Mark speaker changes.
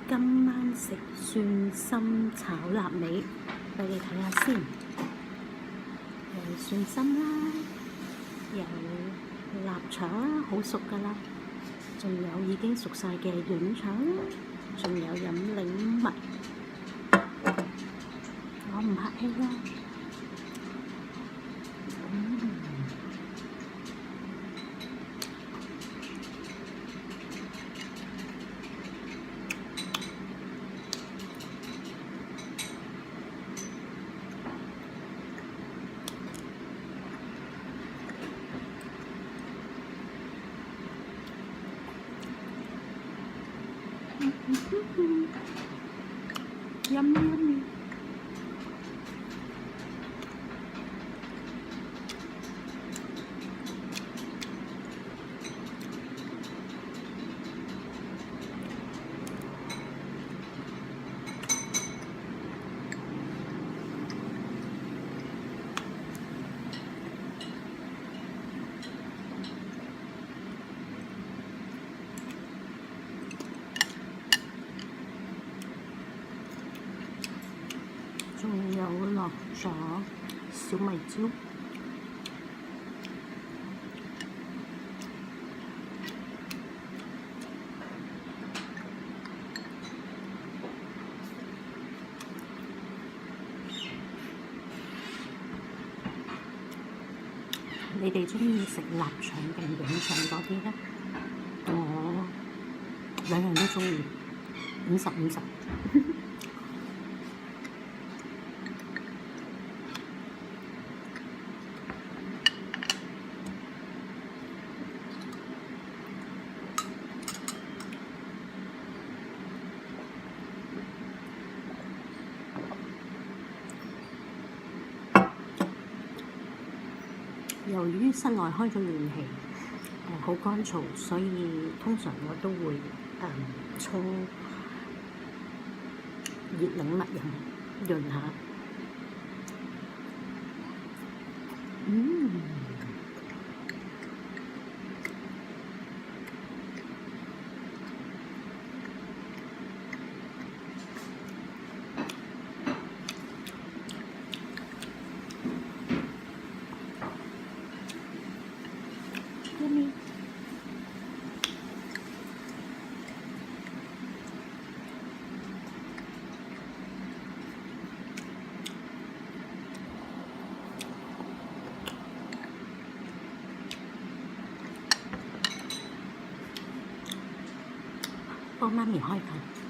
Speaker 1: 今晚食蒜心炒臘味，俾你睇下先。有蒜心啦，有臘腸啦，好熟噶啦，仲有已經熟晒嘅潤腸啦，仲有飲檸蜜。我唔客氣啦。Yummy。仲有落咗小米椒，你哋鍾意食臘腸定潤腸多啲呢？我兩樣都鍾意，50-50。由於室外開咗暖氣，好乾燥，所以通常我都會沖熱檸蜜飲潤下。Yummy。幫媽咪開飯。